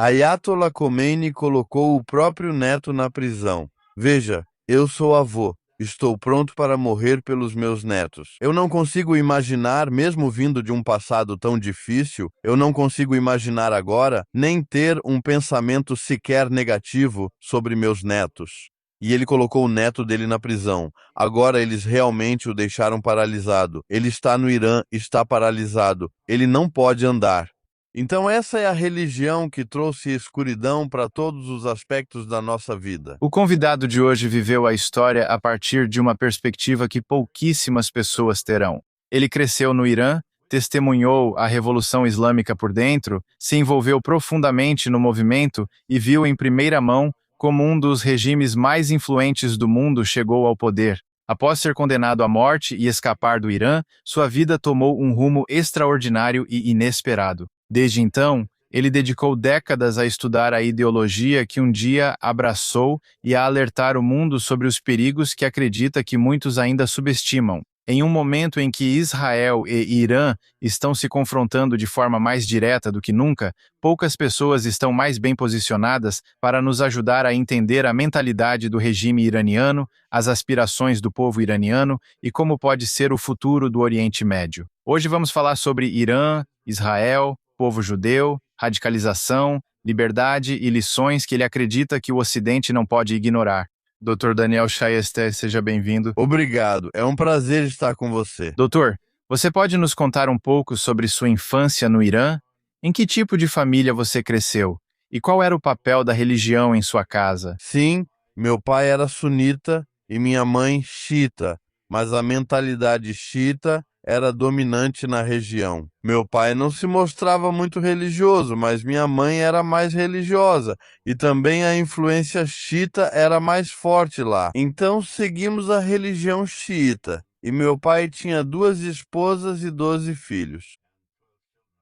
Ayatollah Khomeini colocou o próprio neto na prisão. Veja, eu sou avô. Estou pronto para morrer pelos meus netos. Eu não consigo imaginar, mesmo vindo de um passado tão difícil, eu não consigo imaginar agora nem ter um pensamento sequer negativo sobre meus netos. E ele colocou o neto dele na prisão. Agora eles realmente o deixaram paralisado. Ele está no Irã, está paralisado. Ele não pode andar. Então, essa é a religião que trouxe escuridão para todos os aspectos da nossa vida. O convidado de hoje viveu a história a partir de uma perspectiva que pouquíssimas pessoas terão. Ele cresceu no Irã, testemunhou a Revolução Islâmica por dentro, se envolveu profundamente no movimento e viu em primeira mão como um dos regimes mais influentes do mundo chegou ao poder. Após ser condenado à morte e escapar do Irã, sua vida tomou um rumo extraordinário e inesperado. Desde então, ele dedicou décadas a estudar a ideologia que um dia abraçou e a alertar o mundo sobre os perigos que acredita que muitos ainda subestimam. Em um momento em que Israel e Irã estão se confrontando de forma mais direta do que nunca, poucas pessoas estão mais bem posicionadas para nos ajudar a entender a mentalidade do regime iraniano, as aspirações do povo iraniano e como pode ser o futuro do Oriente Médio. Hoje vamos falar sobre Irã, Israel, povo judeu, radicalização, liberdade e lições que ele acredita que o Ocidente não pode ignorar. Dr. Daniel Chayesté, seja bem-vindo. Obrigado, é um prazer estar com você. Doutor, você pode nos contar um pouco sobre sua infância no Irã? Em que tipo de família você cresceu? E qual era o papel da religião em sua casa? Sim, meu pai era sunita e minha mãe xiita, mas a mentalidade xiita era dominante na região. Meu pai não se mostrava muito religioso, mas minha mãe era mais religiosa e também a influência xiita era mais forte lá. Então seguimos a religião xiita e meu pai tinha 2 esposas e 12 filhos.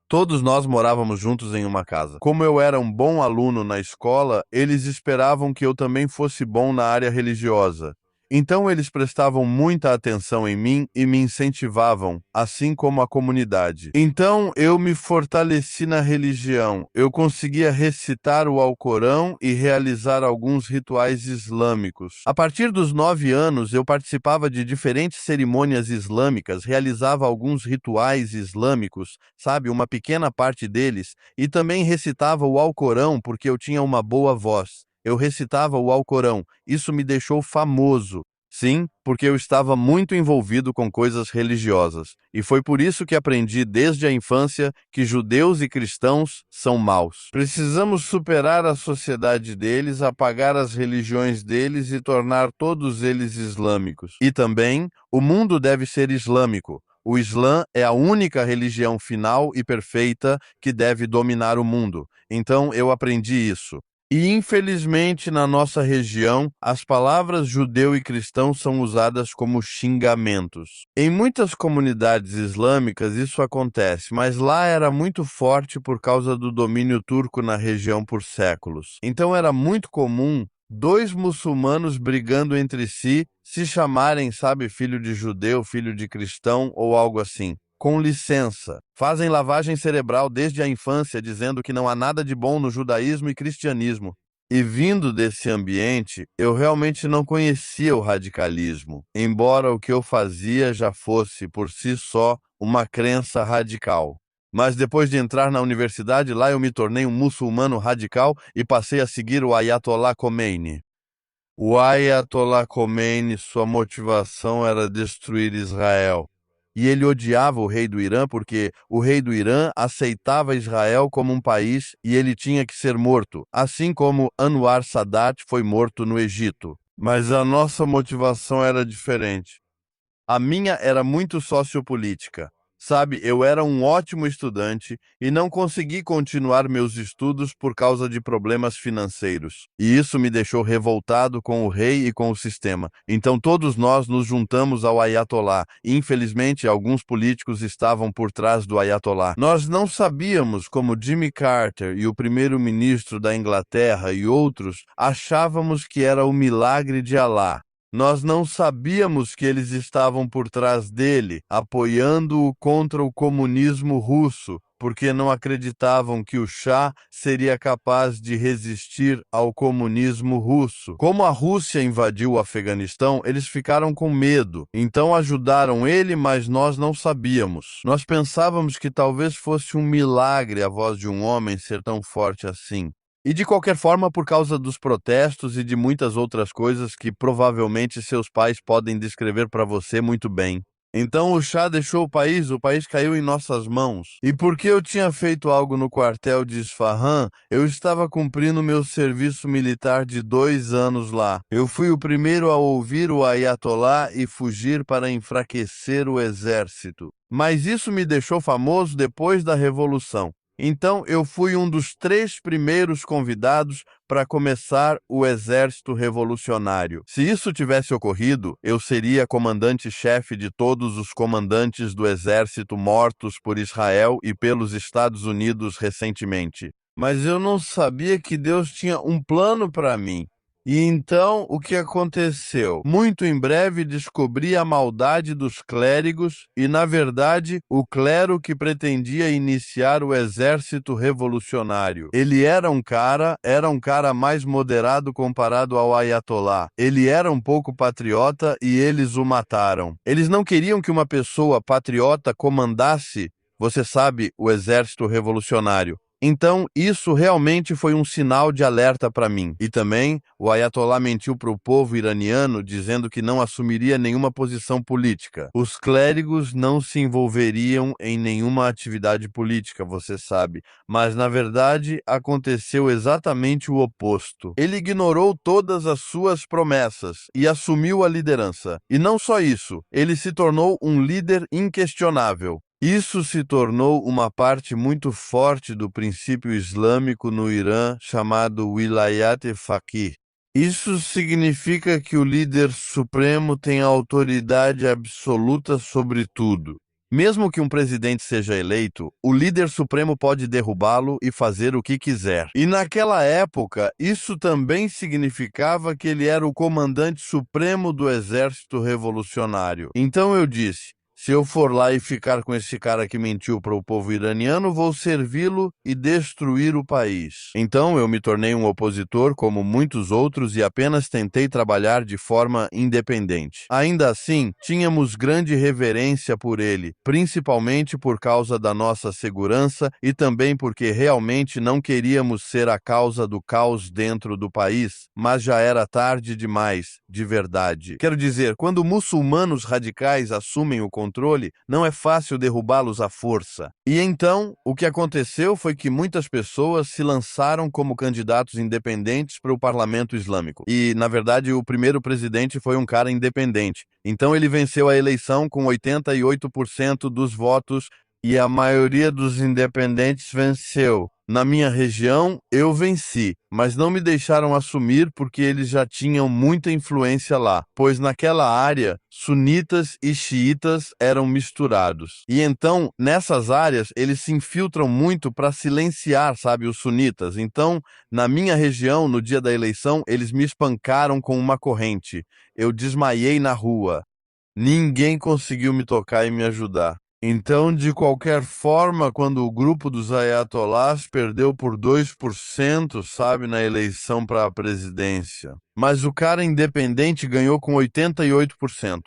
Todos nós morávamos juntos em uma casa. Como eu era um bom aluno na escola, eles esperavam que eu também fosse bom na área religiosa. Então eles prestavam muita atenção em mim e me incentivavam, assim como a comunidade. Então eu me fortaleci na religião. Eu conseguia recitar o Alcorão e realizar alguns rituais islâmicos. A partir dos 9 anos, eu participava de diferentes cerimônias islâmicas, realizava alguns rituais islâmicos, sabe, uma pequena parte deles, e também recitava o Alcorão porque eu tinha uma boa voz. Eu recitava o Alcorão. Isso me deixou famoso. Sim, porque eu estava muito envolvido com coisas religiosas. E foi por isso que aprendi desde a infância que judeus e cristãos são maus. Precisamos superar a sociedade deles, apagar as religiões deles e tornar todos eles islâmicos. E também, o mundo deve ser islâmico. O Islã é a única religião final e perfeita que deve dominar o mundo. Então eu aprendi isso. E, infelizmente, na nossa região, as palavras judeu e cristão são usadas como xingamentos. Em muitas comunidades islâmicas isso acontece, mas lá era muito forte por causa do domínio turco na região por séculos. Então era muito comum 2 muçulmanos brigando entre si, se chamarem, sabe, filho de judeu, filho de cristão ou algo assim. Com licença, fazem lavagem cerebral desde a infância, dizendo que não há nada de bom no judaísmo e cristianismo. E vindo desse ambiente, eu realmente não conhecia o radicalismo, embora o que eu fazia já fosse, por si só, uma crença radical. Mas depois de entrar na universidade, lá eu me tornei um muçulmano radical e passei a seguir o Ayatollah Khomeini. O Ayatollah Khomeini, sua motivação era destruir Israel. E ele odiava o rei do Irã porque o rei do Irã aceitava Israel como um país e ele tinha que ser morto, assim como Anwar Sadat foi morto no Egito. Mas a nossa motivação era diferente. A minha era muito sociopolítica. Sabe, eu era um ótimo estudante e não consegui continuar meus estudos por causa de problemas financeiros. E isso me deixou revoltado com o rei e com o sistema. Então todos nós nos juntamos ao Ayatollah. Infelizmente, alguns políticos estavam por trás do Ayatollah. Nós não sabíamos como Jimmy Carter e o primeiro-ministro da Inglaterra e outros achávamos que era o milagre de Alá. Nós não sabíamos que eles estavam por trás dele, apoiando-o contra o comunismo russo, porque não acreditavam que o Shah seria capaz de resistir ao comunismo russo. Como a Rússia invadiu o Afeganistão, eles ficaram com medo, então ajudaram ele, mas nós não sabíamos. Nós pensávamos que talvez fosse um milagre a voz de um homem ser tão forte assim. E de qualquer forma, por causa dos protestos e de muitas outras coisas que provavelmente seus pais podem descrever para você muito bem. Então o Shah deixou o país caiu em nossas mãos. E porque eu tinha feito algo no quartel de Isfahan, eu estava cumprindo meu serviço militar de 2 anos lá. Eu fui o primeiro a ouvir o Ayatollah e fugir para enfraquecer o exército. Mas isso me deixou famoso depois da Revolução. Então eu fui um dos 3 primeiros convidados para começar o exército revolucionário. Se isso tivesse ocorrido, eu seria comandante-chefe de todos os comandantes do exército mortos por Israel e pelos Estados Unidos recentemente. Mas eu não sabia que Deus tinha um plano para mim. E então, o que aconteceu? Muito em breve descobri a maldade dos clérigos e, na verdade, o clero que pretendia iniciar o exército revolucionário. Ele era um cara mais moderado comparado ao Ayatollah. Ele era um pouco patriota e eles o mataram. Eles não queriam que uma pessoa patriota comandasse, você sabe, o exército revolucionário. Então, isso realmente foi um sinal de alerta para mim. E também, o Ayatollah mentiu para o povo iraniano, dizendo que não assumiria nenhuma posição política. Os clérigos não se envolveriam em nenhuma atividade política, você sabe. Mas, na verdade, aconteceu exatamente o oposto. Ele ignorou todas as suas promessas e assumiu a liderança. E não só isso, ele se tornou um líder inquestionável. Isso se tornou uma parte muito forte do princípio islâmico no Irã, chamado Wilayat-e-Faqih. Isso significa que o líder supremo tem autoridade absoluta sobre tudo. Mesmo que um presidente seja eleito, o líder supremo pode derrubá-lo e fazer o que quiser. E naquela época, isso também significava que ele era o comandante supremo do exército revolucionário. Então eu disse: se eu for lá e ficar com esse cara que mentiu para o povo iraniano, vou servi-lo e destruir o país. Então eu me tornei um opositor, como muitos outros, e apenas tentei trabalhar de forma independente. Ainda assim, tínhamos grande reverência por ele, principalmente por causa da nossa segurança e também porque realmente não queríamos ser a causa do caos dentro do país, mas já era tarde demais, de verdade. Quero dizer, quando muçulmanos radicais assumem o controle, não é fácil derrubá-los à força. E então, o que aconteceu foi que muitas pessoas se lançaram como candidatos independentes para o parlamento islâmico. E, na verdade, o primeiro presidente foi um cara independente. Então ele venceu a eleição com 88% dos votos e a maioria dos independentes venceu. Na minha região, eu venci, mas não me deixaram assumir porque eles já tinham muita influência lá, pois naquela área, sunitas e xiitas eram misturados. E então, nessas áreas, eles se infiltram muito para silenciar, sabe, os sunitas. Então, na minha região, no dia da eleição, eles me espancaram com uma corrente. Eu desmaiei na rua. Ninguém conseguiu me tocar e me ajudar. Então, de qualquer forma, quando o grupo dos ayatollahs perdeu por 2%, sabe, na eleição para a presidência, mas o cara independente ganhou com 88%.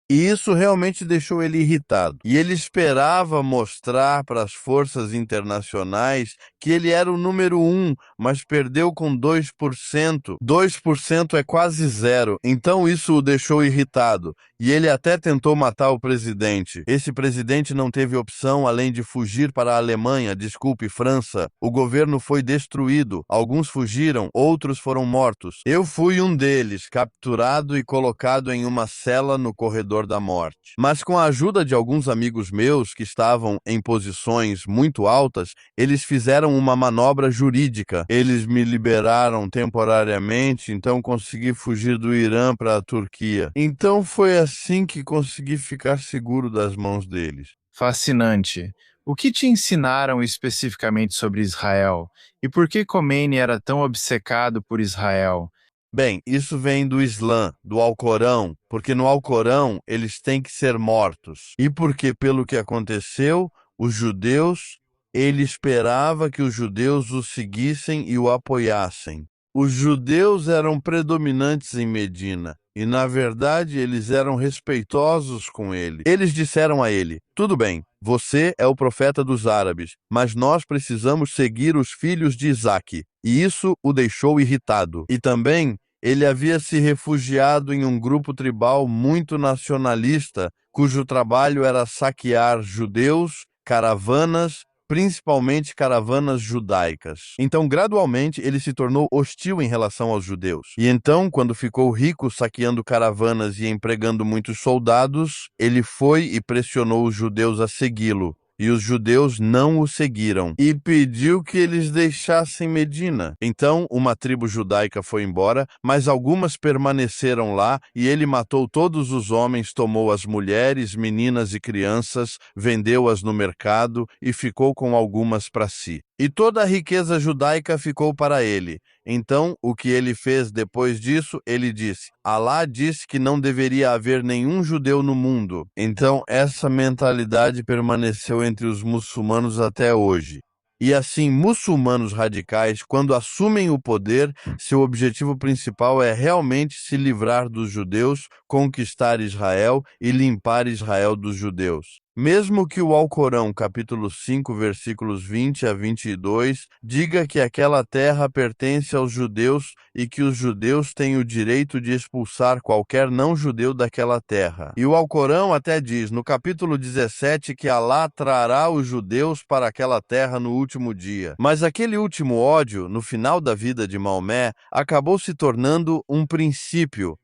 E isso realmente deixou ele irritado. E ele esperava mostrar para as forças internacionais que ele era o número 1, mas perdeu com 2%. 2% é quase zero. Então isso o deixou irritado. E ele até tentou matar o presidente. Esse presidente não teve opção além de fugir para a Alemanha, desculpe, França. O governo foi destruído. Alguns fugiram, outros foram mortos. Eu fui um deles, capturado e colocado em uma cela no corredor da morte. Mas com a ajuda de alguns amigos meus que estavam em posições muito altas, eles fizeram uma manobra jurídica. Eles me liberaram temporariamente, então consegui fugir do Irã para a Turquia. Então foi assim que consegui ficar seguro das mãos deles. Fascinante. O que te ensinaram especificamente sobre Israel? E por que Khomeini era tão obcecado por Israel? Bem, isso vem do Islã, do Alcorão, porque no Alcorão eles têm que ser mortos. E porque, pelo que aconteceu, os judeus Ele esperava que os judeus o seguissem e o apoiassem. Os judeus eram predominantes em Medina e, na verdade, eles eram respeitosos com ele. Eles disseram a ele: tudo bem, você é o profeta dos árabes, mas nós precisamos seguir os filhos de Isaque. E isso o deixou irritado. E também ele havia se refugiado em um grupo tribal muito nacionalista, cujo trabalho era saquear judeus, caravanas, principalmente caravanas judaicas. Então, gradualmente, ele se tornou hostil em relação aos judeus. E então, quando ficou rico saqueando caravanas e empregando muitos soldados, ele foi e pressionou os judeus a segui-lo. E os judeus não o seguiram, e pediu que eles deixassem Medina. Então, uma tribo judaica foi embora, mas algumas permaneceram lá, e ele matou todos os homens, tomou as mulheres, meninas e crianças, vendeu-as no mercado e ficou com algumas para si. E toda a riqueza judaica ficou para ele. Então, o que ele fez depois disso, ele disse: Alá disse que não deveria haver nenhum judeu no mundo. Então, essa mentalidade permaneceu entre os muçulmanos até hoje. E assim, muçulmanos radicais, quando assumem o poder, seu objetivo principal é realmente se livrar dos judeus, conquistar Israel e limpar Israel dos judeus. Mesmo que o Alcorão, capítulo 5, versículos 20 a 22, diga que aquela terra pertence aos judeus e que os judeus têm o direito de expulsar qualquer não-judeu daquela terra. E o Alcorão até diz, no capítulo 17, que Alá trará os judeus para aquela terra no último dia. Mas aquele último ódio, no final da vida de Maomé, acabou se tornando um princípio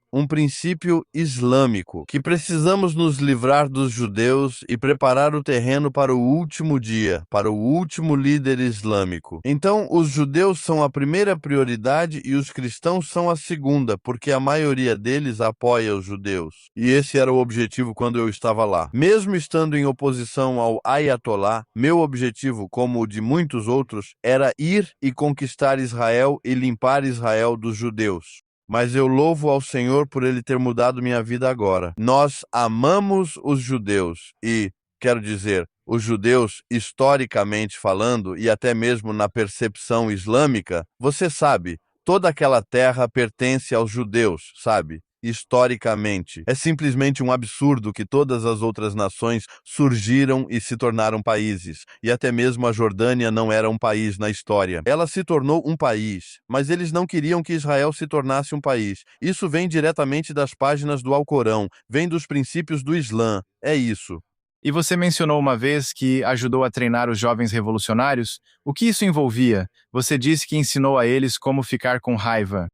islâmico, que precisamos nos livrar dos judeus e preparar o terreno para o último dia, para o último líder islâmico. Então, os judeus são a primeira prioridade e os cristãos são a segunda, porque a maioria deles apoia os judeus. E esse era o objetivo quando eu estava lá. Mesmo estando em oposição ao Ayatollah, meu objetivo, como o de muitos outros, era ir e conquistar Israel e limpar Israel dos judeus. Mas eu louvo ao Senhor por Ele ter mudado minha vida agora. Nós amamos os judeus e, quero dizer, os judeus, historicamente falando, e até mesmo na percepção islâmica, você sabe, toda aquela terra pertence aos judeus, sabe? Historicamente. É simplesmente um absurdo que todas as outras nações surgiram e se tornaram países. E até mesmo a Jordânia não era um país na história. Ela se tornou um país, mas eles não queriam que Israel se tornasse um país. Isso vem diretamente das páginas do Alcorão, vem dos princípios do Islã. É isso. E você mencionou uma vez que ajudou a treinar os jovens revolucionários. O que isso envolvia? Você disse que ensinou a eles como ficar com raiva.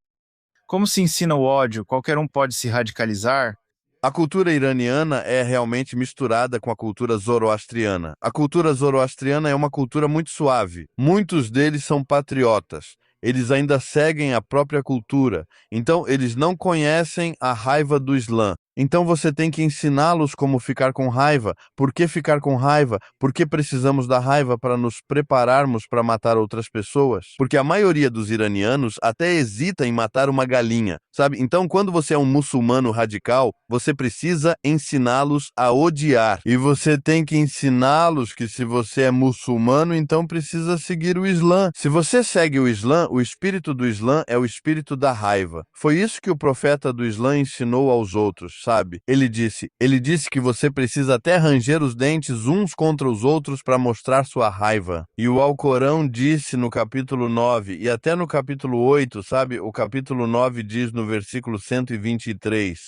Como se ensina o ódio? Qualquer um pode se radicalizar? A cultura iraniana é realmente misturada com a cultura zoroastriana. A cultura zoroastriana é uma cultura muito suave. Muitos deles são patriotas. Eles ainda seguem a própria cultura. Então, eles não conhecem a raiva do Islã. Então, você tem que ensiná-los como ficar com raiva. Por que ficar com raiva? Por que precisamos da raiva para nos prepararmos para matar outras pessoas? Porque a maioria dos iranianos até hesita em matar uma galinha, sabe? Então, quando você é um muçulmano radical, você precisa ensiná-los a odiar. E você tem que ensiná-los que se você é muçulmano, então precisa seguir o Islã. Se você segue o Islã, o espírito do Islã é o espírito da raiva. Foi isso que o profeta do Islã ensinou aos outros, sabe? Ele disse que você precisa até ranger os dentes uns contra os outros para mostrar sua raiva. E o Alcorão disse no capítulo 9 e até no capítulo 8, sabe? O capítulo 9 diz no versículo 123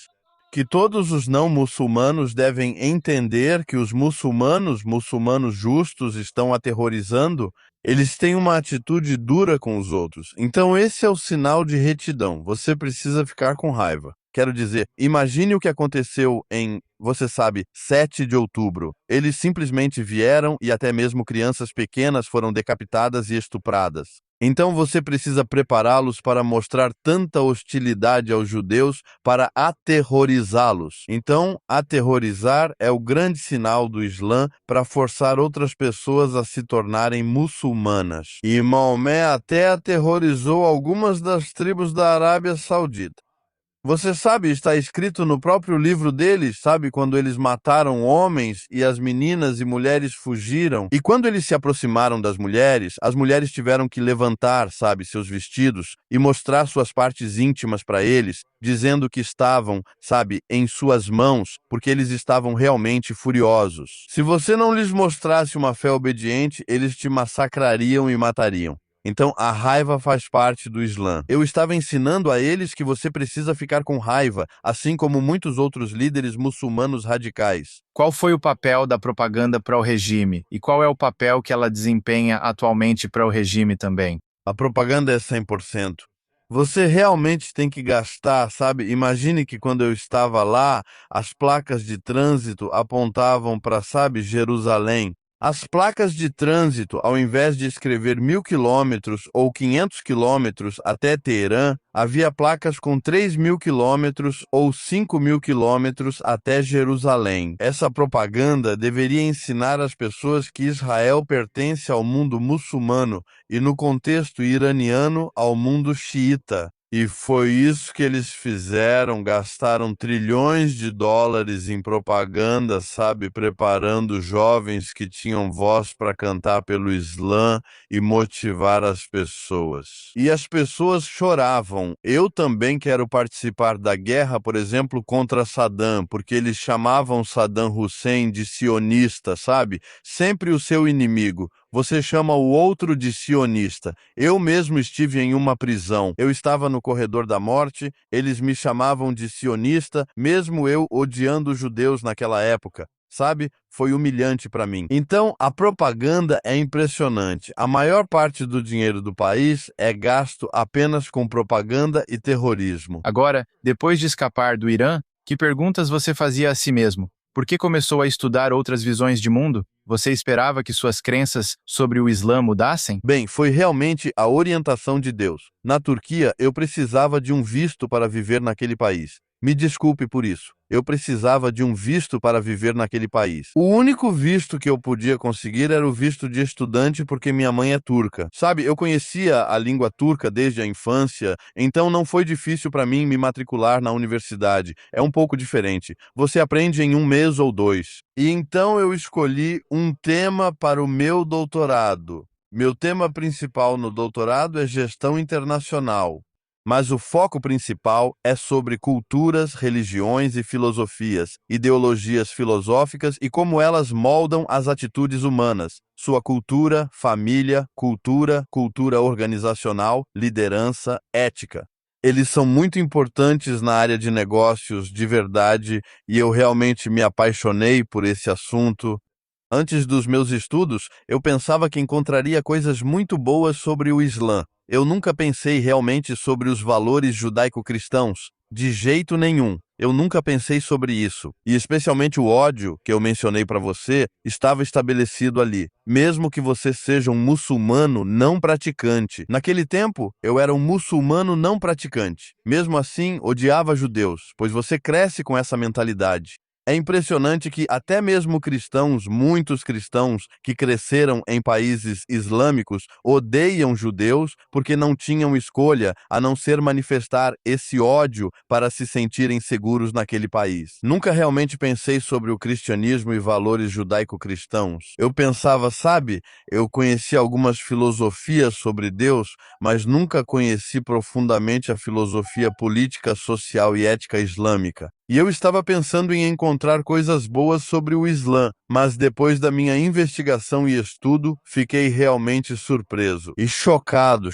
que todos os não muçulmanos devem entender que os muçulmanos justos, estão aterrorizando. Eles têm uma atitude dura com os outros. Então esse é o sinal de retidão. Você precisa ficar com raiva. Quero dizer, imagine o que aconteceu em, você sabe, 7 de outubro. Eles simplesmente vieram e até mesmo crianças pequenas foram decapitadas e estupradas. Então você precisa prepará-los para mostrar tanta hostilidade aos judeus para aterrorizá-los. Então, aterrorizar é o grande sinal do Islã para forçar outras pessoas a se tornarem muçulmanas. E Maomé até aterrorizou algumas das tribos da Arábia Saudita. Você sabe, está escrito no próprio livro deles, sabe, quando eles mataram homens e as meninas e mulheres fugiram. E quando eles se aproximaram das mulheres, as mulheres tiveram que levantar, sabe, seus vestidos e mostrar suas partes íntimas para eles, dizendo que estavam, sabe, em suas mãos, porque eles estavam realmente furiosos. Se você não lhes mostrasse uma fé obediente, eles te massacrariam e matariam. Então, a raiva faz parte do Islã. Eu estava ensinando a eles que você precisa ficar com raiva, assim como muitos outros líderes muçulmanos radicais. Qual foi o papel da propaganda para o regime e qual é o papel que ela desempenha atualmente para o regime também? A propaganda é 100%. Você realmente tem que gastar, sabe? Imagine que quando eu estava lá, as placas de trânsito apontavam para, sabe, Jerusalém. As placas de trânsito, ao invés de escrever 1.000 quilômetros ou 500 quilômetros até Teherã, havia placas com 3.000 quilômetros ou 5.000 quilômetros até Jerusalém. Essa propaganda deveria ensinar as pessoas que Israel pertence ao mundo muçulmano e, no contexto iraniano, ao mundo xiita. E foi isso que eles fizeram, gastaram trilhões de dólares em propaganda, sabe, preparando jovens que tinham voz para cantar pelo Islã e motivar as pessoas. E as pessoas choravam. Eu também quero participar da guerra, por exemplo, contra Saddam, porque eles chamavam Saddam Hussein de sionista, sabe? Sempre o seu inimigo. Você chama o outro de sionista. Eu mesmo estive em uma prisão. Eu estava no corredor da morte, eles me chamavam de sionista, mesmo eu odiando os judeus naquela época. Sabe? Foi humilhante para mim. Então, a propaganda é impressionante. A maior parte do dinheiro do país é gasto apenas com propaganda e terrorismo. Agora, depois de escapar do Irã, que perguntas você fazia a si mesmo? Por que começou a estudar outras visões de mundo? Você esperava que suas crenças sobre o Islã mudassem? Bem, foi realmente a orientação de Deus. Na Turquia, eu precisava de um visto para viver naquele país. Me desculpe por isso. Eu precisava de um visto para viver naquele país. O único visto que eu podia conseguir era o visto de estudante porque minha mãe é turca. Sabe, eu conhecia a língua turca desde a infância, então não foi difícil para mim me matricular na universidade. É um pouco diferente. Você aprende em um mês ou dois. E então eu escolhi um tema para o meu doutorado. Meu tema principal no doutorado é gestão internacional, mas o foco principal é sobre culturas, religiões e filosofias, ideologias filosóficas e como elas moldam as atitudes humanas, sua cultura, família, cultura organizacional, liderança, ética. Eles são muito importantes na área de negócios de verdade e eu realmente me apaixonei por esse assunto. Antes dos meus estudos, eu pensava que encontraria coisas muito boas sobre o Islã. Eu nunca pensei realmente sobre os valores judaico-cristãos. De jeito nenhum. Eu nunca pensei sobre isso. E especialmente o ódio, que eu mencionei para você, estava estabelecido ali. Mesmo que você seja um muçulmano não praticante. Naquele tempo, eu era um muçulmano não praticante. Mesmo assim, odiava judeus, pois você cresce com essa mentalidade. É impressionante que até mesmo cristãos, muitos cristãos que cresceram em países islâmicos, odeiam judeus porque não tinham escolha a não ser manifestar esse ódio para se sentirem seguros naquele país. Nunca realmente pensei sobre o cristianismo e valores judaico-cristãos. Eu pensava, sabe, eu conheci algumas filosofias sobre Deus, mas nunca conheci profundamente a filosofia política, social e ética islâmica. E eu estava pensando em encontrar coisas boas sobre o Islã, mas depois da minha investigação e estudo, fiquei realmente surpreso e chocado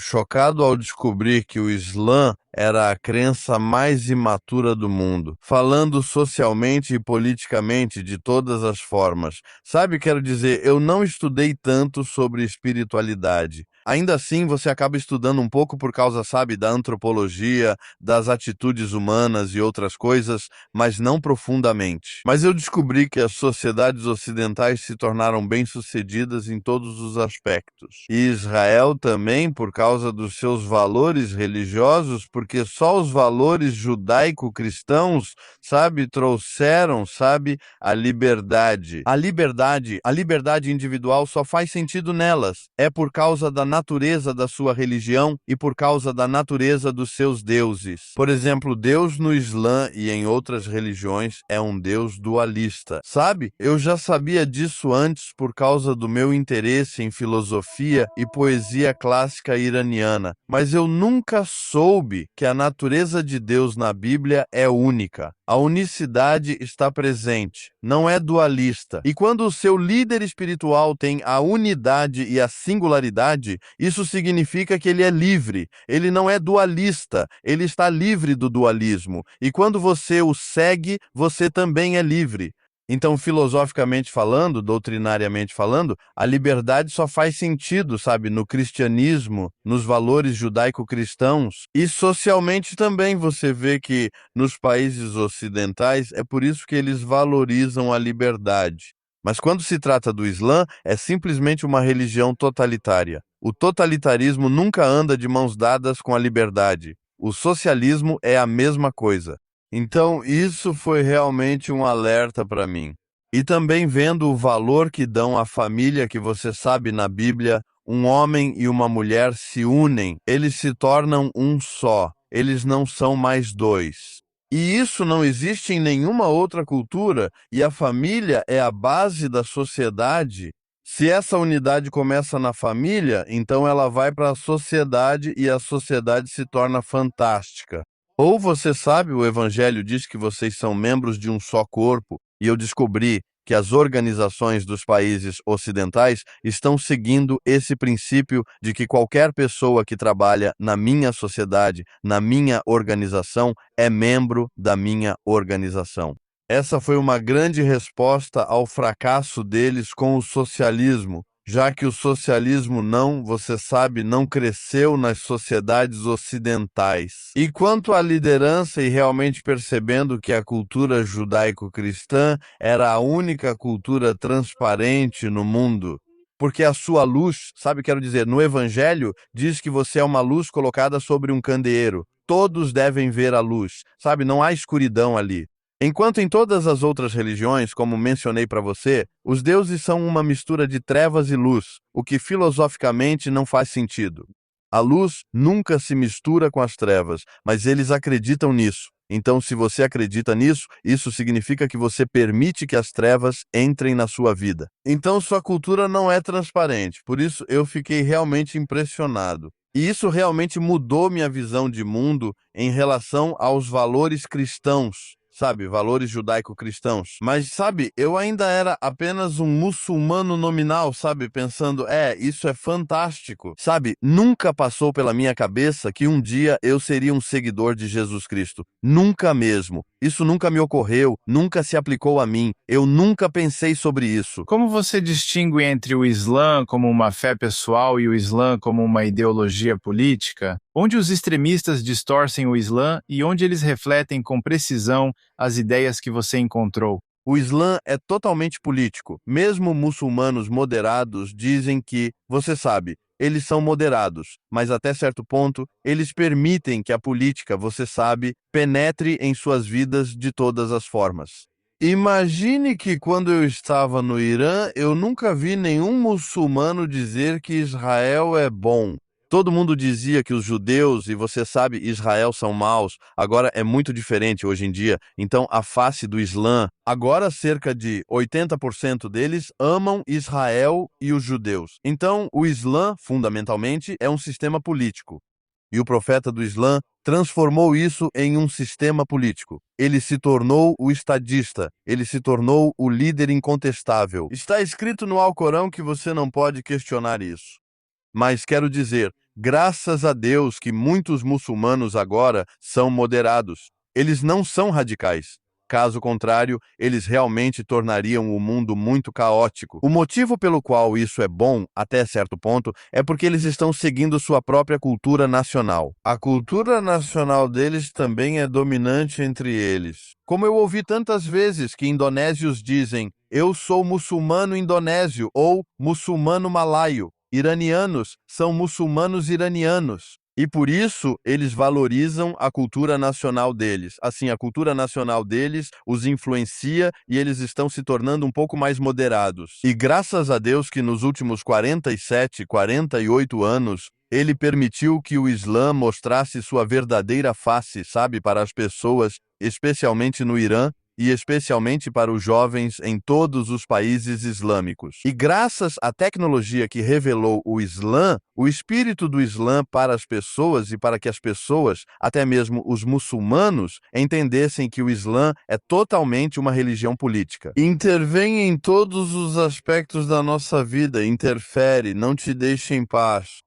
ao descobrir que o Islã era a crença mais imatura do mundo, falando socialmente e politicamente de todas as formas. Sabe, quero dizer, eu não estudei tanto sobre espiritualidade. Ainda assim, você acaba estudando um pouco por causa, sabe, da antropologia, das atitudes humanas e outras coisas, mas não profundamente. Mas eu descobri que as sociedades ocidentais se tornaram bem-sucedidas em todos os aspectos. E Israel também, por causa dos seus valores religiosos, porque só os valores judaico-cristãos, sabe, trouxeram, sabe, a liberdade. A liberdade individual só faz sentido nelas. É por causa da natureza da sua religião e por causa da natureza dos seus deuses. Por exemplo, Deus no Islã e em outras religiões é um Deus dualista. Sabe? Eu já sabia disso antes por causa do meu interesse em filosofia e poesia clássica iraniana, mas eu nunca soube que a natureza de Deus na Bíblia é única. A unicidade está presente, não é dualista. E quando o seu líder espiritual tem a unidade e a singularidade, isso significa que ele é livre. Ele não é dualista, ele está livre do dualismo. E quando você o segue, você também é livre. Então, filosoficamente falando, doutrinariamente falando, a liberdade só faz sentido, sabe, no cristianismo, nos valores judaico-cristãos. E socialmente também você vê que nos países ocidentais é por isso que eles valorizam a liberdade. Mas quando se trata do Islã, é simplesmente uma religião totalitária. O totalitarismo nunca anda de mãos dadas com a liberdade. O socialismo é a mesma coisa. Então, isso foi realmente um alerta para mim. E também vendo o valor que dão à família, que você sabe na Bíblia, um homem e uma mulher se unem, eles se tornam um só, eles não são mais dois. E isso não existe em nenhuma outra cultura, e a família é a base da sociedade. Se essa unidade começa na família, então ela vai para a sociedade e a sociedade se torna fantástica. Ou você sabe, o Evangelho diz que vocês são membros de um só corpo, e eu descobri que as organizações dos países ocidentais estão seguindo esse princípio de que qualquer pessoa que trabalha na minha sociedade, na minha organização, é membro da minha organização. Essa foi uma grande resposta ao fracasso deles com o socialismo, já que o socialismo não, você sabe, não cresceu nas sociedades ocidentais. E quanto à liderança e realmente percebendo que a cultura judaico-cristã era a única cultura transparente no mundo, porque a sua luz, sabe, quero dizer, no Evangelho diz que você é uma luz colocada sobre um candeeiro. Todos devem ver a luz, sabe, não há escuridão ali. Enquanto em todas as outras religiões, como mencionei para você, os deuses são uma mistura de trevas e luz, o que filosoficamente não faz sentido. A luz nunca se mistura com as trevas, mas eles acreditam nisso. Então, se você acredita nisso, isso significa que você permite que as trevas entrem na sua vida. Então, sua cultura não é transparente, por isso eu fiquei realmente impressionado. E isso realmente mudou minha visão de mundo em relação aos valores cristãos. Sabe, valores judaico-cristãos. Mas, sabe, eu ainda era apenas um muçulmano nominal, sabe, pensando, isso é fantástico. Sabe, nunca passou pela minha cabeça que um dia eu seria um seguidor de Jesus Cristo. Nunca mesmo. Isso nunca me ocorreu, nunca se aplicou a mim. Eu nunca pensei sobre isso. Como você distingue entre o Islã como uma fé pessoal e o Islã como uma ideologia política? Onde os extremistas distorcem o Islã e onde eles refletem com precisão as ideias que você encontrou? O Islã é totalmente político. Mesmo muçulmanos moderados dizem que, você sabe, eles são moderados, mas até certo ponto, eles permitem que a política, você sabe, penetre em suas vidas de todas as formas. Imagine que quando eu estava no Irã, eu nunca vi nenhum muçulmano dizer que Israel é bom. Todo mundo dizia que os judeus, e você sabe, Israel são maus. Agora é muito diferente hoje em dia. Então, a face do Islã, agora cerca de 80% deles amam Israel e os judeus. Então, o Islã, fundamentalmente, é um sistema político. E o profeta do Islã transformou isso em um sistema político. Ele se tornou o estadista, ele se tornou o líder incontestável. Está escrito no Alcorão que você não pode questionar isso. Mas quero dizer, graças a Deus que muitos muçulmanos agora são moderados. Eles não são radicais. Caso contrário, eles realmente tornariam o mundo muito caótico. O motivo pelo qual isso é bom, até certo ponto, é porque eles estão seguindo sua própria cultura nacional. A cultura nacional deles também é dominante entre eles. Como eu ouvi tantas vezes que indonésios dizem, eu sou muçulmano indonésio ou muçulmano malaio. Iranianos são muçulmanos iranianos. E por isso eles valorizam a cultura nacional deles. Assim, a cultura nacional deles os influencia e eles estão se tornando um pouco mais moderados. E graças a Deus que nos últimos 47, 48 anos, ele permitiu que o Islã mostrasse sua verdadeira face, sabe, para as pessoas, especialmente no Irã, e especialmente para os jovens em todos os países islâmicos. E graças à tecnologia que revelou o Islã, o espírito do Islã para as pessoas e para que as pessoas, até mesmo os muçulmanos, entendessem que o Islã é totalmente uma religião política. Intervém em todos os aspectos da nossa vida, interfere, não te deixa em paz.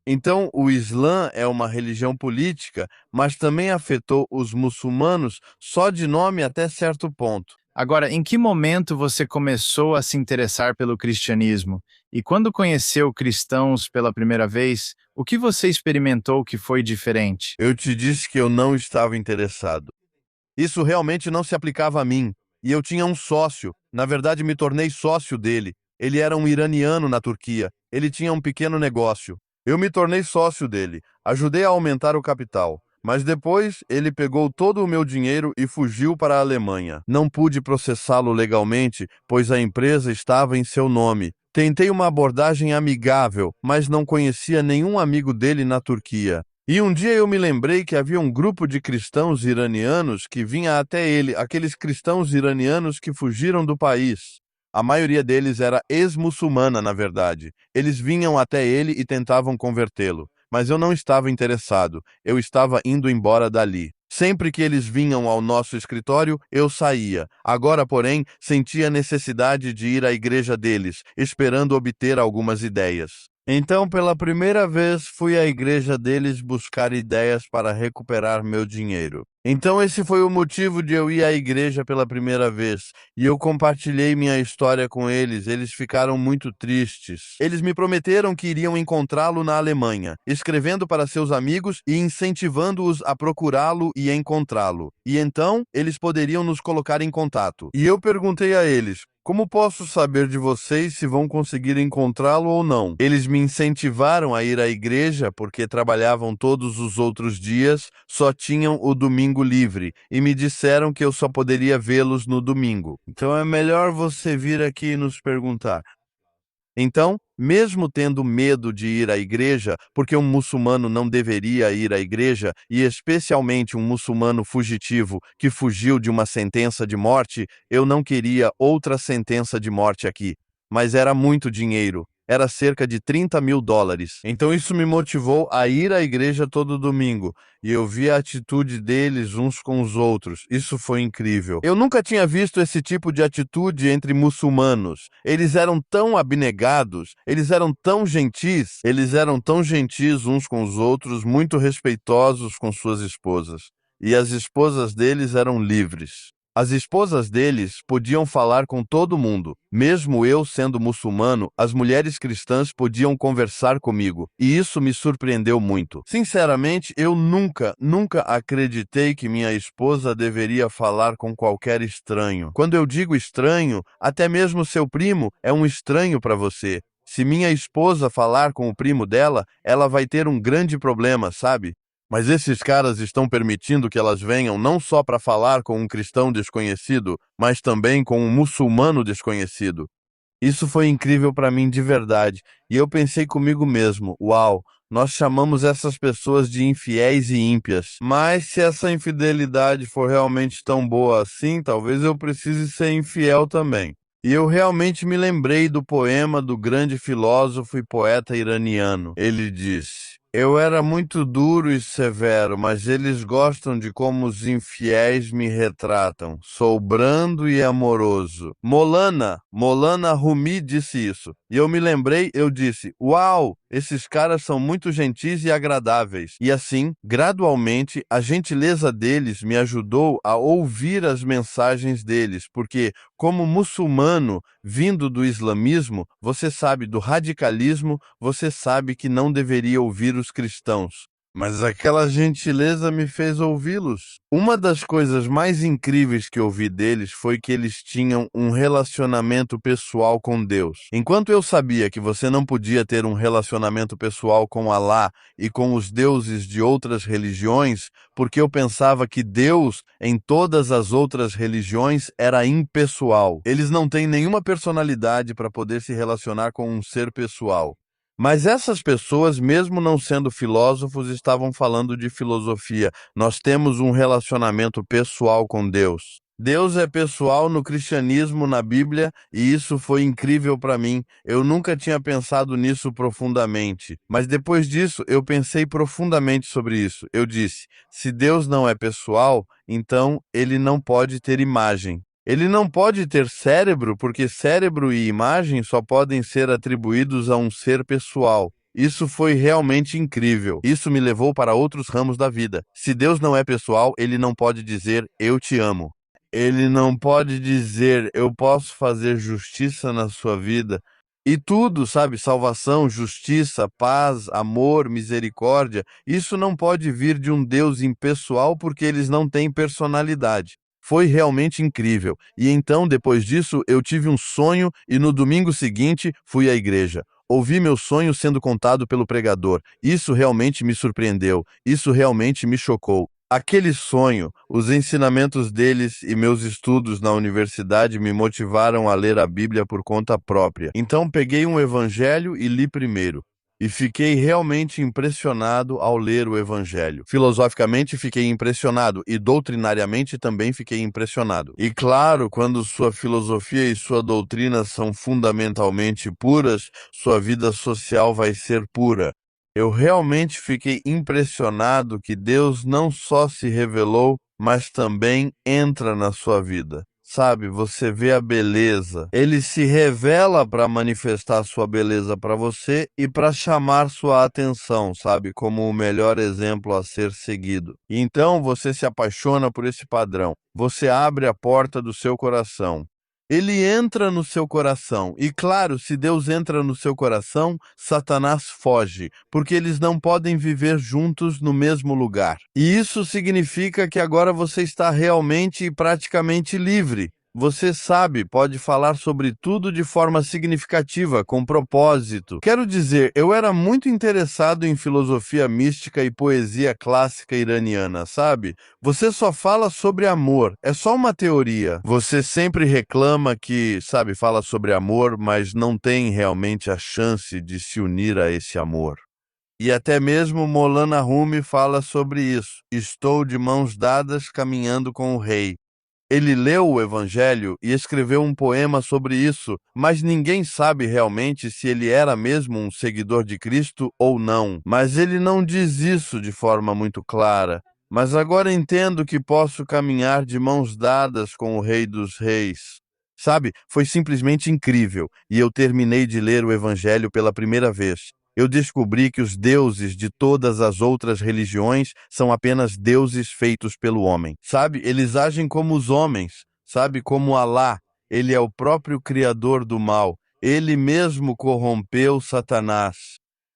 Então, o Islã é uma religião política, mas também afetou os muçulmanos só de nome até certo ponto. Agora, em que momento você começou a se interessar pelo cristianismo? E quando conheceu cristãos pela primeira vez, o que você experimentou que foi diferente? Eu te disse que eu não estava interessado. Isso realmente não se aplicava a mim. E eu tinha um sócio. Na verdade, me tornei sócio dele. Ele era um iraniano na Turquia. Ele tinha um pequeno negócio. Eu me tornei sócio dele. Ajudei a aumentar o capital. Mas depois ele pegou todo o meu dinheiro e fugiu para a Alemanha. Não pude processá-lo legalmente, pois a empresa estava em seu nome. Tentei uma abordagem amigável, mas não conhecia nenhum amigo dele na Turquia. E um dia eu me lembrei que havia um grupo de cristãos iranianos que vinha até ele, aqueles cristãos iranianos que fugiram do país. A maioria deles era ex-muçulmana, na verdade. Eles vinham até ele e tentavam convertê-lo. Mas eu não estava interessado. Eu estava indo embora dali. Sempre que eles vinham ao nosso escritório, eu saía. Agora, porém, sentia necessidade de ir à igreja deles, esperando obter algumas ideias. Então, pela primeira vez, fui à igreja deles buscar ideias para recuperar meu dinheiro. Então, esse foi o motivo de eu ir à igreja pela primeira vez. E eu compartilhei minha história com eles. Eles ficaram muito tristes. Eles me prometeram que iriam encontrá-lo na Alemanha, escrevendo para seus amigos e incentivando-os a procurá-lo e encontrá-lo. E então, eles poderiam nos colocar em contato. E eu perguntei a eles: como posso saber de vocês se vão conseguir encontrá-lo ou não? Eles me incentivaram a ir à igreja porque trabalhavam todos os outros dias, só tinham o domingo livre, e me disseram que eu só poderia vê-los no domingo. Então é melhor você vir aqui e nos perguntar. Então, mesmo tendo medo de ir à igreja, porque um muçulmano não deveria ir à igreja, e especialmente um muçulmano fugitivo que fugiu de uma sentença de morte, eu não queria outra sentença de morte aqui. Mas era muito dinheiro. Era cerca de US$ 30.000. Então isso me motivou a ir à igreja todo domingo. E eu vi a atitude deles uns com os outros. Isso foi incrível. Eu nunca tinha visto esse tipo de atitude entre muçulmanos. Eles eram tão abnegados, eles eram tão gentis uns com os outros, muito respeitosos com suas esposas. E as esposas deles eram livres. As esposas deles podiam falar com todo mundo. Mesmo eu sendo muçulmano, as mulheres cristãs podiam conversar comigo, e isso me surpreendeu muito. Sinceramente, eu nunca acreditei que minha esposa deveria falar com qualquer estranho. Quando eu digo estranho, até mesmo seu primo é um estranho para você. Se minha esposa falar com o primo dela, ela vai ter um grande problema, sabe? Mas esses caras estão permitindo que elas venham não só para falar com um cristão desconhecido, mas também com um muçulmano desconhecido. Isso foi incrível para mim de verdade, e eu pensei comigo mesmo: uau, nós chamamos essas pessoas de infiéis e ímpias. Mas se essa infidelidade for realmente tão boa assim, talvez eu precise ser infiel também. E eu realmente me lembrei do poema do grande filósofo e poeta iraniano. Ele disse: eu era muito duro e severo, mas eles gostam de como os infiéis me retratam. Sou brando e amoroso. Molana Rumi disse isso. E eu me lembrei, eu disse: uau, esses caras são muito gentis e agradáveis. E assim, gradualmente, a gentileza deles me ajudou a ouvir as mensagens deles, porque, como muçulmano, vindo do islamismo, você sabe, do radicalismo, você sabe que não deveria ouvir os cristãos. Mas aquela gentileza me fez ouvi-los. Uma das coisas mais incríveis que ouvi deles foi que eles tinham um relacionamento pessoal com Deus. Enquanto eu sabia que você não podia ter um relacionamento pessoal com Alá e com os deuses de outras religiões, porque eu pensava que Deus, em todas as outras religiões, era impessoal. Eles não têm nenhuma personalidade para poder se relacionar com um ser pessoal. Mas essas pessoas, mesmo não sendo filósofos, estavam falando de filosofia. Nós temos um relacionamento pessoal com Deus. Deus é pessoal no cristianismo, na Bíblia, e isso foi incrível para mim. Eu nunca tinha pensado nisso profundamente. Mas depois disso, eu pensei profundamente sobre isso. Eu disse: se Deus não é pessoal, então ele não pode ter imagem. Ele não pode ter cérebro, porque cérebro e imagem só podem ser atribuídos a um ser pessoal. Isso foi realmente incrível. Isso me levou para outros ramos da vida. Se Deus não é pessoal, ele não pode dizer eu te amo. Ele não pode dizer eu posso fazer justiça na sua vida. E tudo, sabe? Salvação, justiça, paz, amor, misericórdia. Isso não pode vir de um Deus impessoal porque eles não têm personalidade. Foi realmente incrível. E então, depois disso, eu tive um sonho e no domingo seguinte fui à igreja. Ouvi meu sonho sendo contado pelo pregador. Isso realmente me surpreendeu. Isso realmente me chocou. Aquele sonho, os ensinamentos deles e meus estudos na universidade me motivaram a ler a Bíblia por conta própria. Então peguei um evangelho e li primeiro. E fiquei realmente impressionado ao ler o Evangelho. Filosoficamente fiquei impressionado e doutrinariamente também fiquei impressionado. E claro, quando sua filosofia e sua doutrina são fundamentalmente puras, sua vida social vai ser pura. Eu realmente fiquei impressionado que Deus não só se revelou, mas também entra na sua vida. Sabe, você vê a beleza. Ele se revela para manifestar sua beleza para você e para chamar sua atenção, sabe, como o melhor exemplo a ser seguido. Então você se apaixona por esse padrão. Você abre a porta do seu coração. Ele entra no seu coração. E claro, se Deus entra no seu coração, Satanás foge, porque eles não podem viver juntos no mesmo lugar. E isso significa que agora você está realmente e praticamente livre. Você sabe, pode falar sobre tudo de forma significativa, com propósito. Quero dizer, eu era muito interessado em filosofia mística e poesia clássica iraniana, sabe? Você só fala sobre amor, é só uma teoria. Você sempre reclama que, sabe, fala sobre amor, mas não tem realmente a chance de se unir a esse amor. E até mesmo Molana Rumi fala sobre isso. Estou de mãos dadas caminhando com o rei. Ele leu o Evangelho e escreveu um poema sobre isso, mas ninguém sabe realmente se ele era mesmo um seguidor de Cristo ou não. Mas ele não diz isso de forma muito clara. Mas agora entendo que posso caminhar de mãos dadas com o Rei dos Reis. Sabe, foi simplesmente incrível, e eu terminei de ler o Evangelho pela primeira vez. Eu descobri que os deuses de todas as outras religiões são apenas deuses feitos pelo homem. Sabe, eles agem como os homens, sabe, como Alá. Ele é o próprio criador do mal. Ele mesmo corrompeu Satanás.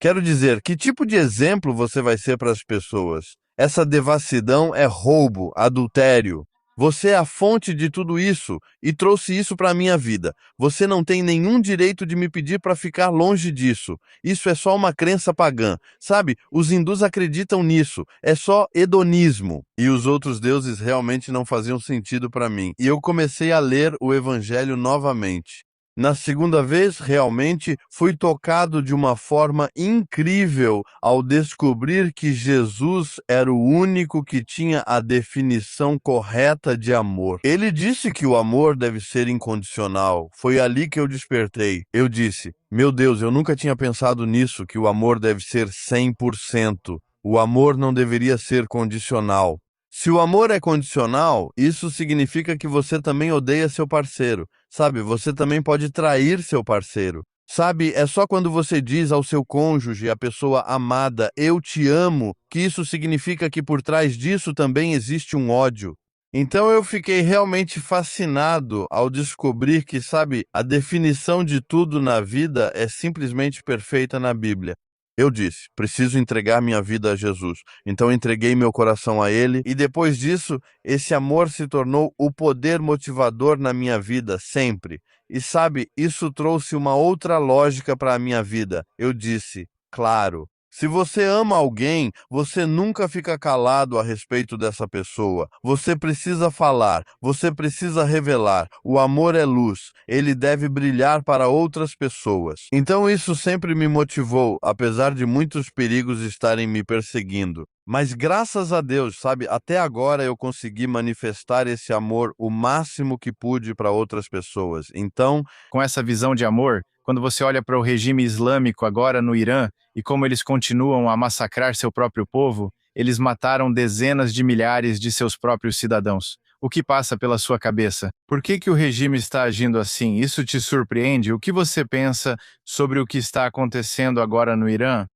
Quero dizer, que tipo de exemplo você vai ser para as pessoas? Essa devassidão é roubo, adultério. Você é a fonte de tudo isso e trouxe isso para a minha vida. Você não tem nenhum direito de me pedir para ficar longe disso. Isso é só uma crença pagã. Sabe, os hindus acreditam nisso. É só hedonismo. E os outros deuses realmente não faziam sentido para mim. E eu comecei a ler o Evangelho novamente. Na segunda vez, realmente, fui tocado de uma forma incrível ao descobrir que Jesus era o único que tinha a definição correta de amor. Ele disse que o amor deve ser incondicional. Foi ali que eu despertei. Eu disse: meu Deus, eu nunca tinha pensado nisso, que o amor deve ser 100%. O amor não deveria ser condicional. Se o amor é condicional, isso significa que você também odeia seu parceiro. Sabe, você também pode trair seu parceiro. Sabe, é só quando você diz ao seu cônjuge, a pessoa amada, eu te amo, que isso significa que por trás disso também existe um ódio. Então eu fiquei realmente fascinado ao descobrir que, sabe, a definição de tudo na vida é simplesmente perfeita na Bíblia. Eu disse, preciso entregar minha vida a Jesus. Então entreguei meu coração a Ele e depois disso, esse amor se tornou o poder motivador na minha vida sempre. E sabe, isso trouxe uma outra lógica para a minha vida. Eu disse, claro. Se você ama alguém, você nunca fica calado a respeito dessa pessoa. Você precisa falar, você precisa revelar. O amor é luz, ele deve brilhar para outras pessoas. Então isso sempre me motivou, apesar de muitos perigos estarem me perseguindo. Mas graças a Deus, sabe, até agora eu consegui manifestar esse amor o máximo que pude para outras pessoas. Então, Com essa visão de amor, quando você olha para o regime islâmico agora no Irã e como eles continuam a massacrar seu próprio povo, eles mataram dezenas de milhares de seus próprios cidadãos. O que passa pela sua cabeça? Por que o regime está agindo assim? Isso te surpreende? O que você pensa sobre o que está acontecendo agora no Irã?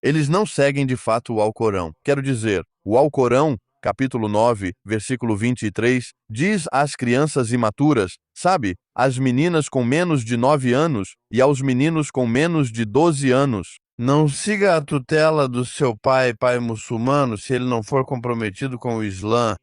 eles não seguem de fato o Alcorão. Quero dizer, o Alcorão, capítulo 9, versículo 23, diz às crianças imaturas, sabe, às meninas com menos de 9 anos e aos meninos com menos de 12 anos, não siga a tutela do seu pai muçulmano, se ele não for comprometido com o Islã.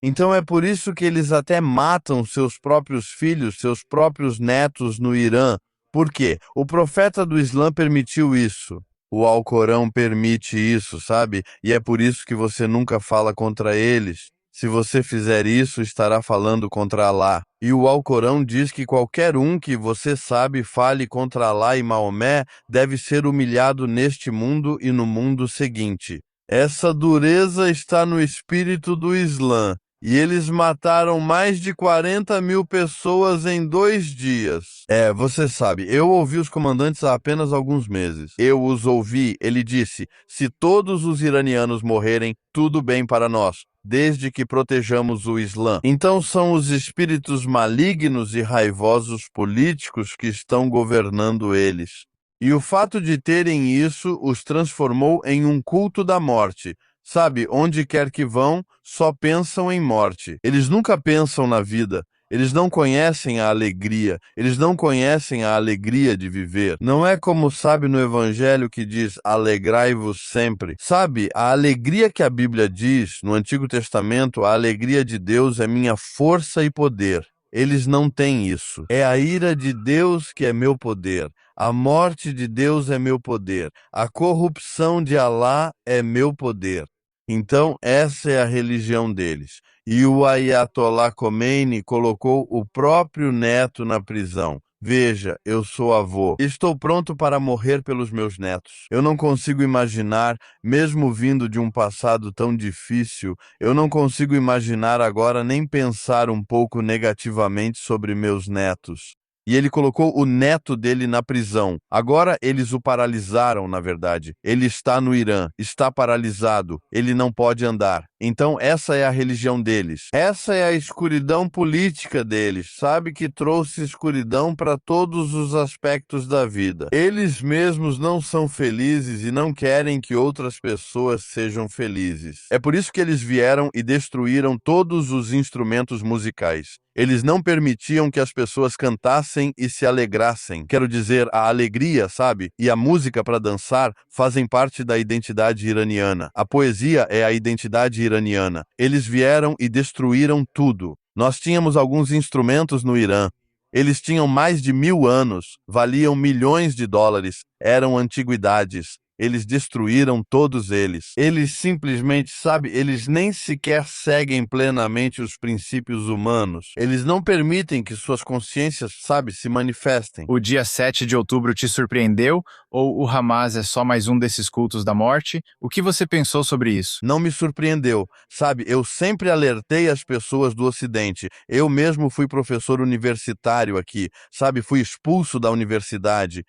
Então é por isso que eles até matam seus próprios filhos, seus próprios netos no Irã. Por quê? O profeta do Islã permitiu isso. O Alcorão permite isso, sabe? E é por isso que você nunca fala contra eles. Se você fizer isso, estará falando contra Alá. E o Alcorão diz que qualquer um que você sabe fale contra Alá e Maomé deve ser humilhado neste mundo e no mundo seguinte. Essa dureza está no espírito do Islã. E eles mataram mais de 40 mil pessoas em 2 dias. Você sabe, eu ouvi os comandantes há apenas alguns meses. Eu os ouvi, ele disse, se todos os iranianos morrerem, tudo bem para nós, desde que protejamos o Islã. Então são os espíritos malignos e raivosos políticos que estão governando eles. E o fato de terem isso os transformou em um culto da morte. Sabe, onde quer que vão, só pensam em morte. Eles nunca pensam na vida. Eles não conhecem a alegria. Eles não conhecem a alegria de viver. Não é como sabe no Evangelho que diz, alegrai-vos sempre. Sabe, a alegria que a Bíblia diz, no Antigo Testamento, a alegria de Deus é minha força e poder. Eles não têm isso. É a ira de Deus que é meu poder. A morte de Deus é meu poder. A corrupção de Alá é meu poder. Então, essa é a religião deles. E o Ayatollah Khomeini colocou o próprio neto na prisão. Veja, eu sou avô. Estou pronto para morrer pelos meus netos. Eu não consigo imaginar, mesmo vindo de um passado tão difícil, eu não consigo imaginar agora nem pensar um pouco negativamente sobre meus netos. E ele colocou o neto dele na prisão. Agora eles o paralisaram, na verdade. Ele está no Irã, está paralisado, ele não pode andar. Então essa é a religião deles. Essa é a escuridão política deles, sabe, que trouxe escuridão para todos os aspectos da vida. Eles mesmos não são felizes e não querem que outras pessoas sejam felizes. É por isso que eles vieram e destruíram todos os instrumentos musicais. Eles não permitiam que as pessoas cantassem e se alegrassem. Quero dizer, a alegria, sabe, e a música para dançar fazem parte da identidade iraniana. A poesia é a identidade iraniana. Eles vieram e destruíram tudo. Nós tínhamos alguns instrumentos no Irã. Eles tinham mais de 1000 anos, valiam milhões de dólares, eram antiguidades. Eles destruíram todos eles. Eles simplesmente, sabe, eles nem sequer seguem plenamente os princípios humanos. Eles não permitem que suas consciências, sabe, se manifestem. O dia 7 de outubro te surpreendeu? Ou o Hamas é só mais um desses cultos da morte? O que você pensou sobre isso? Não me surpreendeu. Sabe, eu sempre alertei as pessoas do Ocidente. Eu mesmo fui professor universitário aqui, sabe, fui expulso da universidade.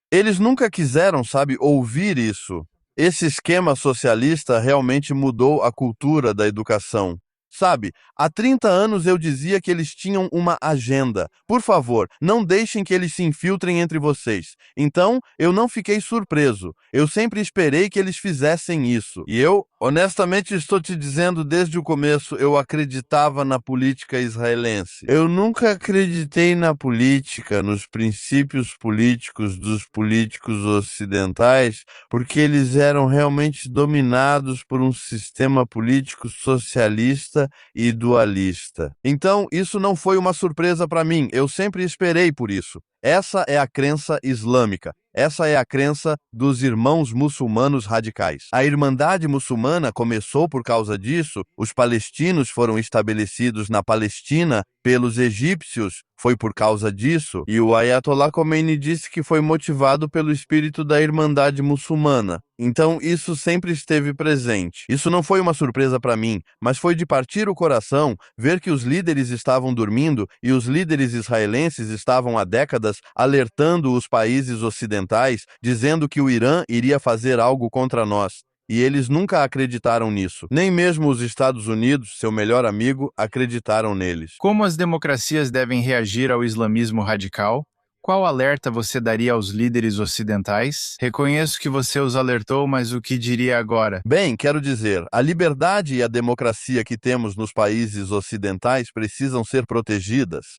Eles nunca quiseram, sabe, ouvir isso. Esse esquema socialista realmente mudou a cultura da educação. Sabe, há 30 anos eu dizia que eles tinham uma agenda. Por favor, não deixem que eles se infiltrem entre vocês. Então, eu não fiquei surpreso. Eu sempre esperei que eles fizessem isso. E eu, Honestamente, estou te dizendo, desde o começo, eu acreditava na política israelense. Eu nunca acreditei na política, nos princípios políticos dos políticos ocidentais, porque eles eram realmente dominados por um sistema político socialista e dualista. Então, isso não foi uma surpresa para mim, eu sempre esperei por isso. Essa é a crença islâmica. Essa é a crença dos irmãos muçulmanos radicais. A Irmandade Muçulmana começou por causa disso. Os palestinos foram estabelecidos na Palestina pelos egípcios. Foi por causa disso. E o Ayatollah Khomeini disse que foi motivado pelo espírito da Irmandade Muçulmana. Então, isso sempre esteve presente. Isso não foi uma surpresa para mim, mas foi de partir o coração ver que os líderes estavam dormindo e os líderes israelenses estavam há décadas alertando os países ocidentais, dizendo que o Irã iria fazer algo contra nós. E eles nunca acreditaram nisso. Nem mesmo os Estados Unidos, seu melhor amigo, acreditaram neles. Como as democracias devem reagir ao islamismo radical? Qual alerta você daria aos líderes ocidentais? Reconheço que você os alertou, mas o que diria agora? Bem, quero dizer, a liberdade e a democracia que temos nos países ocidentais precisam ser protegidas.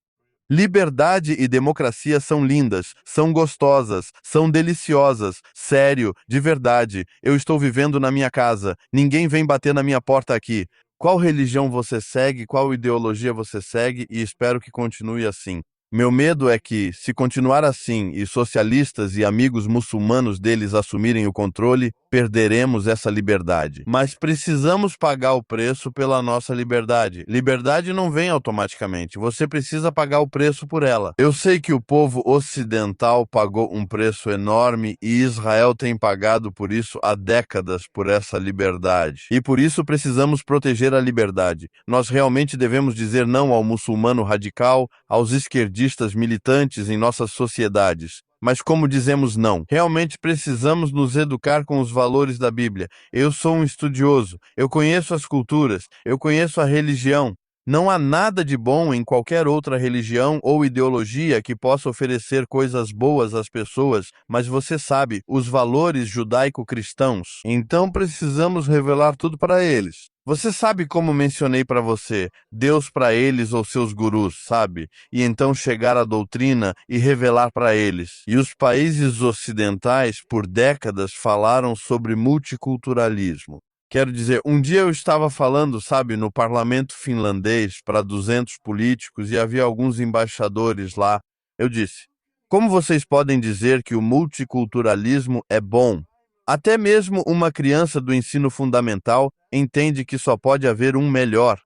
Liberdade e democracia são lindas, são gostosas, são deliciosas. Sério, de verdade. Eu estou vivendo na minha casa. Ninguém vem bater na minha porta aqui. Qual religião você segue, qual ideologia você segue e espero que continue assim. Meu medo é que, se continuar assim e socialistas e amigos muçulmanos deles assumirem o controle, perderemos essa liberdade. Mas precisamos pagar o preço pela nossa liberdade. Liberdade não vem automaticamente, você precisa pagar o preço por ela. Eu sei que o povo ocidental pagou um preço enorme e Israel tem pagado por isso há décadas por essa liberdade. E por isso precisamos proteger a liberdade. Nós realmente devemos dizer não ao muçulmano radical, aos esquerdistas militantes em nossas sociedades. Mas como dizemos não? Realmente precisamos nos educar com os valores da Bíblia. Eu sou um estudioso, eu conheço as culturas, eu conheço a religião. Não há nada de bom em qualquer outra religião ou ideologia que possa oferecer coisas boas às pessoas, mas você sabe, os valores judaico-cristãos. Então precisamos revelar tudo para eles. Você sabe como mencionei para você, Deus para eles ou seus gurus, sabe? E então chegar à doutrina e revelar para eles. E os países ocidentais, por décadas, falaram sobre multiculturalismo. Quero dizer, um dia eu estava falando, sabe, no parlamento finlandês para 200 políticos e havia alguns embaixadores lá. Eu disse, como vocês podem dizer que o multiculturalismo é bom? Até mesmo uma criança do ensino fundamental entende que só pode haver um melhor.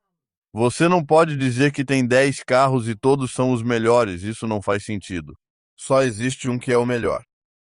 Você não pode dizer que tem 10 carros e todos são os melhores, isso não faz sentido. Só existe um que é o melhor.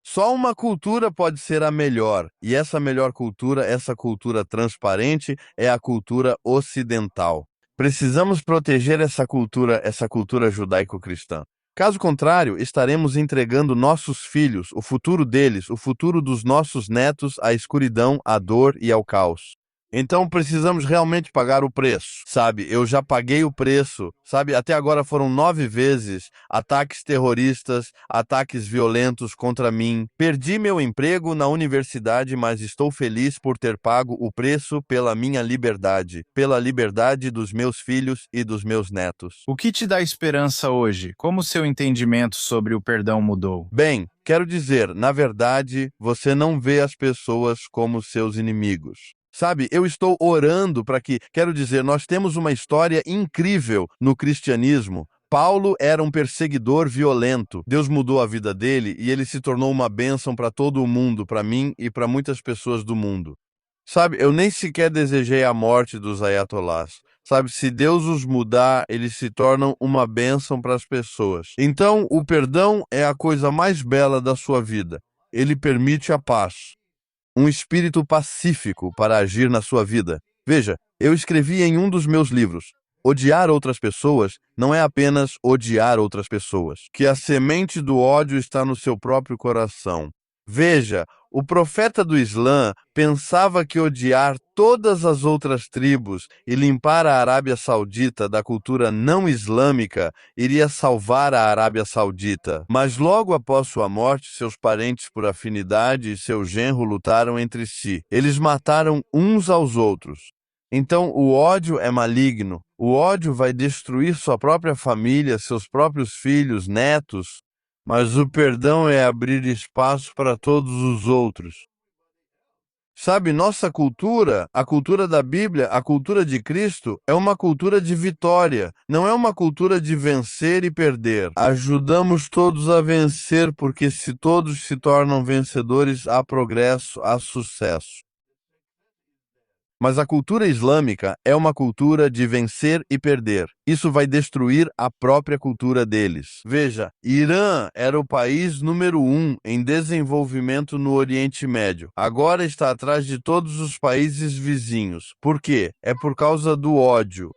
Só uma cultura pode ser a melhor, e essa melhor cultura, essa cultura transparente, é a cultura ocidental. Precisamos proteger essa cultura judaico-cristã. Caso contrário, estaremos entregando nossos filhos, o futuro deles, o futuro dos nossos netos à escuridão, à dor e ao caos. Então precisamos realmente pagar o preço, sabe? Eu já paguei o preço, sabe? Até agora foram 9 vezes ataques terroristas, ataques violentos contra mim. Perdi meu emprego na universidade, mas estou feliz por ter pago o preço pela minha liberdade, pela liberdade dos meus filhos e dos meus netos. O que te dá esperança hoje? Como seu entendimento sobre o perdão mudou? Bem, quero dizer, na verdade, você não vê as pessoas como seus inimigos. Sabe, eu estou orando para que, quero dizer, nós temos uma história incrível no cristianismo. Paulo era um perseguidor violento. Deus mudou a vida dele e ele se tornou uma bênção para todo o mundo, para mim e para muitas pessoas do mundo. Sabe, eu nem sequer desejei a morte dos ayatollahs. Sabe, se Deus os mudar, eles se tornam uma bênção para as pessoas. Então, o perdão é a coisa mais bela da sua vida. Ele permite a paz. Um espírito pacífico para agir na sua vida. Veja, eu escrevi em um dos meus livros, odiar outras pessoas não é apenas odiar outras pessoas, que a semente do ódio está no seu próprio coração. Veja, o profeta do Islã pensava que odiar todas as outras tribos e limpar a Arábia Saudita da cultura não islâmica iria salvar a Arábia Saudita. Mas logo após sua morte, seus parentes por afinidade e seu genro lutaram entre si. Eles mataram uns aos outros. Então, o ódio é maligno. O ódio vai destruir sua própria família, seus próprios filhos, netos. Mas o perdão é abrir espaço para todos os outros. Sabe, nossa cultura, a cultura da Bíblia, a cultura de Cristo, é uma cultura de vitória, não é uma cultura de vencer e perder. Ajudamos todos a vencer, porque se todos se tornam vencedores, há progresso, há sucesso. Mas a cultura islâmica é uma cultura de vencer e perder. Isso vai destruir a própria cultura deles. Veja, Irã era o país número 1 em desenvolvimento no Oriente Médio. Agora está atrás de todos os países vizinhos. Por quê? É por causa do ódio.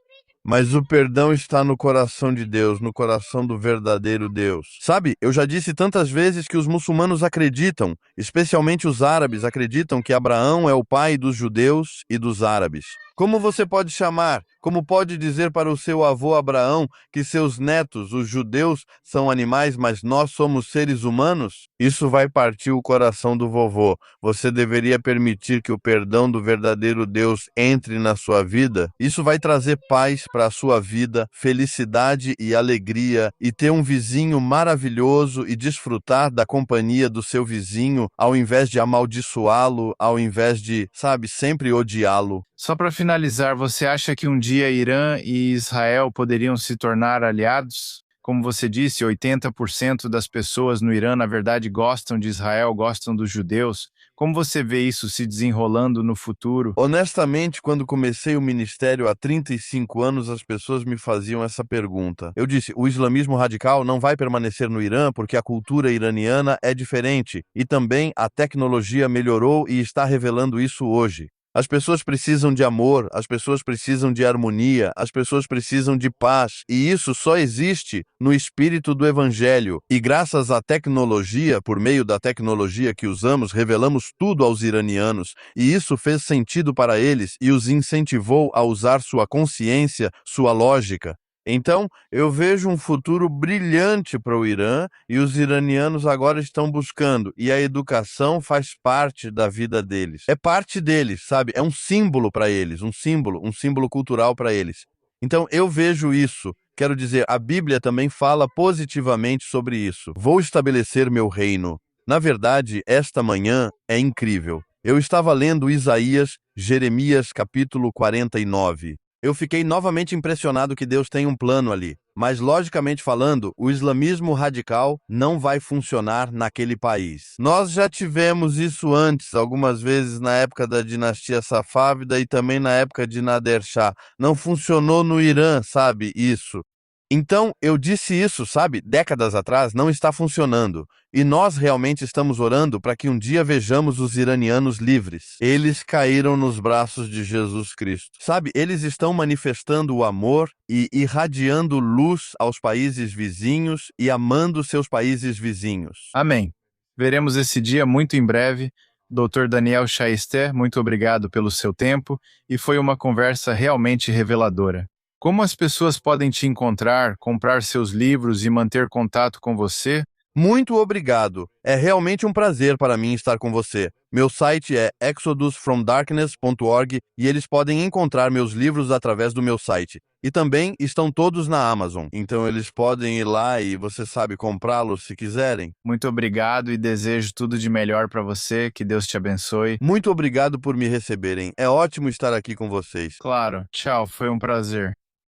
Mas o perdão está no coração de Deus, no coração do verdadeiro Deus. Sabe, eu já disse tantas vezes que os muçulmanos acreditam, especialmente os árabes, acreditam que Abraão é o pai dos judeus e dos árabes. Como você pode chamar, como pode dizer para o seu avô Abraão que seus netos, os judeus, são animais, mas nós somos seres humanos? Isso vai partir o coração do vovô. Você deveria permitir que o perdão do verdadeiro Deus entre na sua vida? Isso vai trazer paz para a sua vida, felicidade e alegria, e ter um vizinho maravilhoso e desfrutar da companhia do seu vizinho, ao invés de amaldiçoá-lo, ao invés de, sabe, sempre odiá-lo. Só para finalizar, você acha que um dia Irã e Israel poderiam se tornar aliados? Como você disse, 80% das pessoas no Irã, na verdade, gostam de Israel, gostam dos judeus. Como você vê isso se desenrolando no futuro? Honestamente, quando comecei o ministério há 35 anos, as pessoas me faziam essa pergunta. Eu disse, o islamismo radical não vai permanecer no Irã porque a cultura iraniana é diferente e também a tecnologia melhorou e está revelando isso hoje. As pessoas precisam de amor, as pessoas precisam de harmonia, as pessoas precisam de paz, e isso só existe no espírito do Evangelho. E graças à tecnologia, por meio da tecnologia que usamos, revelamos tudo aos iranianos, e isso fez sentido para eles e os incentivou a usar sua consciência, sua lógica. Então, eu vejo um futuro brilhante para o Irã e os iranianos agora estão buscando, e a educação faz parte da vida deles. É parte deles, sabe? É um símbolo para eles, um símbolo cultural para eles. Então, eu vejo isso. Quero dizer, a Bíblia também fala positivamente sobre isso. Vou estabelecer meu reino. Na verdade, esta manhã é incrível. Eu estava lendo Isaías, Jeremias, capítulo 49. Eu fiquei novamente impressionado que Deus tem um plano ali. Mas, logicamente falando, o islamismo radical não vai funcionar naquele país. Nós já tivemos isso antes, algumas vezes na época da dinastia Safávida e também na época de Nader Shah. Não funcionou no Irã, sabe, isso. Então, eu disse isso, sabe, décadas atrás, não está funcionando. E nós realmente estamos orando para que um dia vejamos os iranianos livres. Eles caíram nos braços de Jesus Cristo. Sabe, eles estão manifestando o amor e irradiando luz aos países vizinhos e amando seus países vizinhos. Amém. Veremos esse dia muito em breve. Dr. Daniel Chaister, muito obrigado pelo seu tempo e foi uma conversa realmente reveladora. Como as pessoas podem te encontrar, comprar seus livros e manter contato com você? Muito obrigado. É realmente um prazer para mim estar com você. Meu site é exodusfromdarkness.org e eles podem encontrar meus livros através do meu site. E também estão todos na Amazon, então eles podem ir lá e você sabe comprá-los se quiserem. Muito obrigado e desejo tudo de melhor para você. Que Deus te abençoe. Muito obrigado por me receberem. É ótimo estar aqui com vocês. Claro. Tchau, foi um prazer.